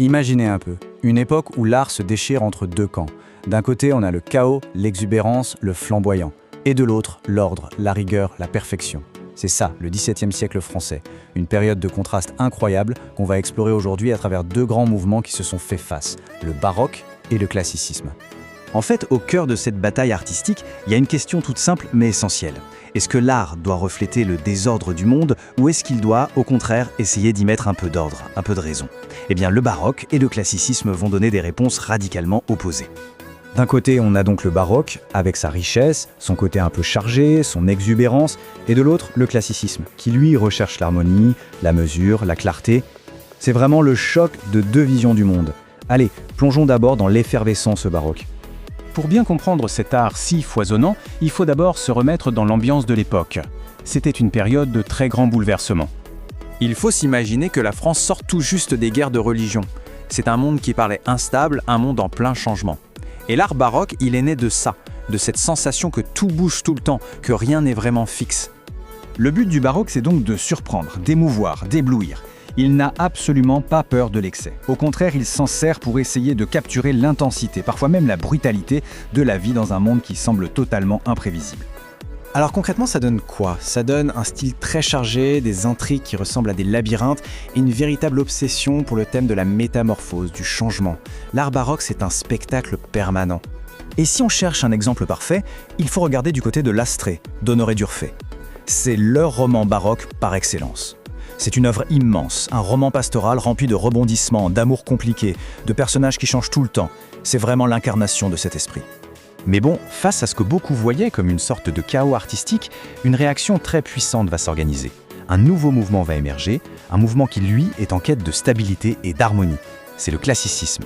Imaginez un peu, une époque où l'art se déchire entre deux camps. D'un côté, on a le chaos, l'exubérance, le flamboyant. Et de l'autre, l'ordre, la rigueur, la perfection. C'est ça, le XVIIe siècle français. Une période de contraste incroyable qu'on va explorer aujourd'hui à travers deux grands mouvements qui se sont fait face, le baroque et le classicisme. En fait, au cœur de cette bataille artistique, il y a une question toute simple mais essentielle. Est-ce que l'art doit refléter le désordre du monde ou est-ce qu'il doit, au contraire, essayer d'y mettre un peu d'ordre, un peu de raison? Eh bien, le baroque et le classicisme vont donner des réponses radicalement opposées. D'un côté, on a donc le baroque, avec sa richesse, son côté un peu chargé, son exubérance, et de l'autre, le classicisme, qui lui recherche l'harmonie, la mesure, la clarté. C'est vraiment le choc de deux visions du monde. Allez, plongeons d'abord dans l'effervescence baroque. Pour bien comprendre cet art si foisonnant, il faut d'abord se remettre dans l'ambiance de l'époque. C'était une période de très grands bouleversements. Il faut s'imaginer que la France sort tout juste des guerres de religion. C'est un monde qui paraît instable, un monde en plein changement. Et l'art baroque, il est né de ça, de cette sensation que tout bouge tout le temps, que rien n'est vraiment fixe. Le but du baroque, c'est donc de surprendre, d'émouvoir, d'éblouir. Il n'a absolument pas peur de l'excès. Au contraire, il s'en sert pour essayer de capturer l'intensité, parfois même la brutalité, de la vie dans un monde qui semble totalement imprévisible. Alors concrètement, ça donne quoi? Ça donne un style très chargé, des intrigues qui ressemblent à des labyrinthes et une véritable obsession pour le thème de la métamorphose, du changement. L'art baroque, c'est un spectacle permanent. Et si on cherche un exemple parfait, il faut regarder du côté de l'Astrée, d'Honoré d'Urfé. C'est le roman baroque par excellence. C'est une œuvre immense, un roman pastoral rempli de rebondissements, d'amour compliqué, de personnages qui changent tout le temps. C'est vraiment l'incarnation de cet esprit. Mais bon, face à ce que beaucoup voyaient comme une sorte de chaos artistique, une réaction très puissante va s'organiser. Un nouveau mouvement va émerger, un mouvement qui, lui, est en quête de stabilité et d'harmonie. C'est le classicisme.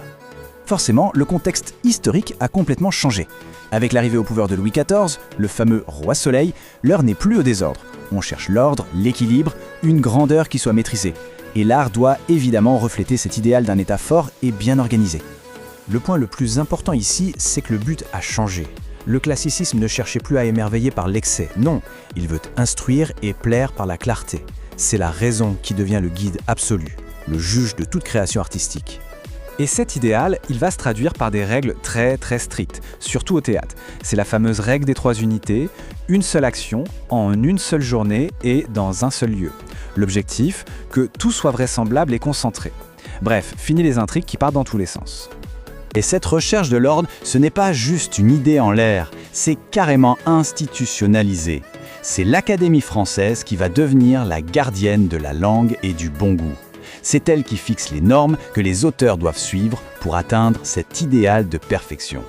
Forcément, le contexte historique a complètement changé. Avec l'arrivée au pouvoir de Louis XIV, le fameux roi Soleil, l'heure n'est plus au désordre. On cherche l'ordre, l'équilibre, une grandeur qui soit maîtrisée. Et l'art doit évidemment refléter cet idéal d'un État fort et bien organisé. Le point le plus important ici, c'est que le but a changé. Le classicisme ne cherchait plus à émerveiller par l'excès, non, il veut instruire et plaire par la clarté. C'est la raison qui devient le guide absolu, le juge de toute création artistique. Et cet idéal, il va se traduire par des règles très strictes, surtout au théâtre. C'est la fameuse règle des 3 unités, une seule action, en une seule journée et dans un seul lieu. L'objectif, que tout soit vraisemblable et concentré. Bref, fini les intrigues qui partent dans tous les sens. Et cette recherche de l'ordre, ce n'est pas juste une idée en l'air, c'est carrément institutionnalisé. C'est l'Académie française qui va devenir la gardienne de la langue et du bon goût. C'est elle qui fixe les normes que les auteurs doivent suivre pour atteindre cet idéal de perfection.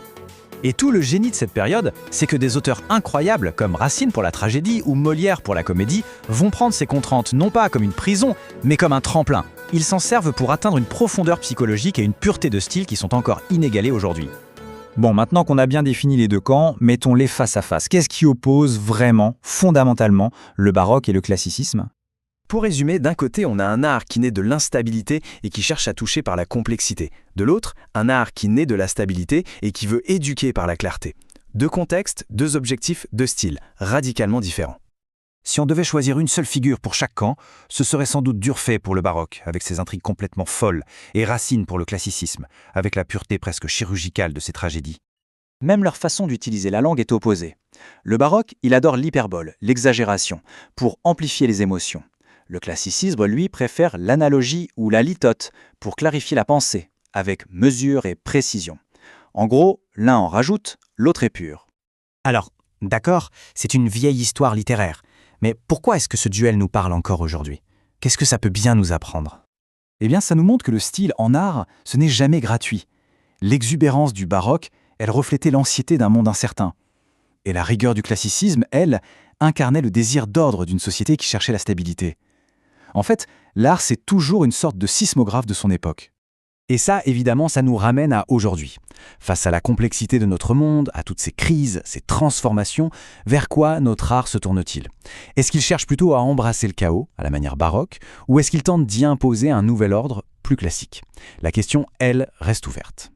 Et tout le génie de cette période, c'est que des auteurs incroyables comme Racine pour la tragédie ou Molière pour la comédie vont prendre ces contraintes non pas comme une prison, mais comme un tremplin. Ils s'en servent pour atteindre une profondeur psychologique et une pureté de style qui sont encore inégalées aujourd'hui. Bon, maintenant qu'on a bien défini les deux camps, mettons-les face à face. Qu'est-ce qui oppose vraiment, fondamentalement, le baroque et le classicisme ? Pour résumer, d'un côté, on a un art qui naît de l'instabilité et qui cherche à toucher par la complexité. De l'autre, un art qui naît de la stabilité et qui veut éduquer par la clarté. Deux contextes, deux objectifs, deux styles, radicalement différents. Si on devait choisir une seule figure pour chaque camp, ce serait sans doute d'Urfé pour le baroque, avec ses intrigues complètement folles, et Racine pour le classicisme, avec la pureté presque chirurgicale de ses tragédies. Même leur façon d'utiliser la langue est opposée. Le baroque, il adore l'hyperbole, l'exagération, pour amplifier les émotions. Le classicisme, lui, préfère l'analogie ou la litote pour clarifier la pensée, avec mesure et précision. En gros, l'un en rajoute, l'autre est pur. Alors, d'accord, c'est une vieille histoire littéraire, mais pourquoi est-ce que ce duel nous parle encore aujourd'hui? Qu'est-ce que ça peut bien nous apprendre? Eh bien, ça nous montre que le style en art, ce n'est jamais gratuit. L'exubérance du baroque, elle reflétait l'anxiété d'un monde incertain. Et la rigueur du classicisme, elle, incarnait le désir d'ordre d'une société qui cherchait la stabilité. En fait, l'art, c'est toujours une sorte de sismographe de son époque. Et ça, évidemment, ça nous ramène à aujourd'hui. Face à la complexité de notre monde, à toutes ces crises, ces transformations, vers quoi notre art se tourne-t-il? Est-ce qu'il cherche plutôt à embrasser le chaos, à la manière baroque, ou est-ce qu'il tente d'y imposer un nouvel ordre plus classique? La question, elle, reste ouverte.